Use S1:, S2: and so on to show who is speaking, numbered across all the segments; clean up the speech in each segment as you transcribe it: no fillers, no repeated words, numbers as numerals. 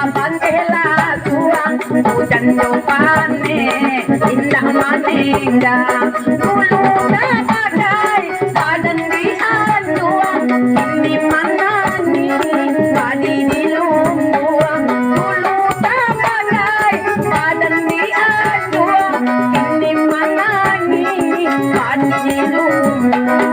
S1: pantela suang hujan jopane indah maningga bulu badai badan diaduang ini mana nih padi di lumbuang bulu badai badan diaduang ini mana nih padi di lumbuang.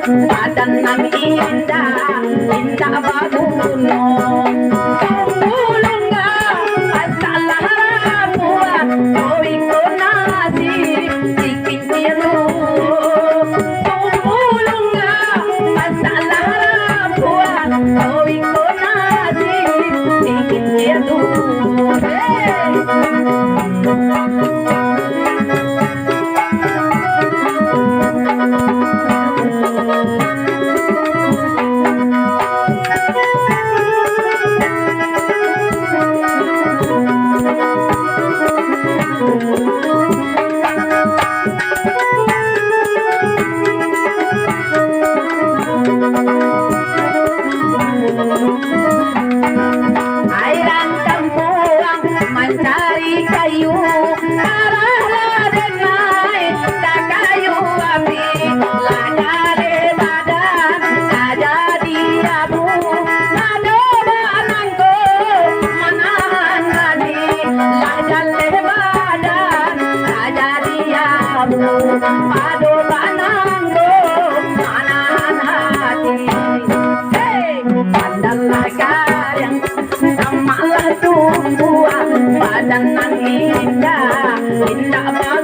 S1: Badan nan indah, indah bagunong Tumulunga at salamua Kowi ko nasi, sikin tiyano Tumulunga at salamua Kowi ko nasi, sikin tiyano Airan tempuang mencari kayu arah denai tak kayu api lajare badan jadi abu ado banangko manahan hati lajare badan jadi abu ado banangko manahan hati pandang yang malah tumbuhan badan nan indah indah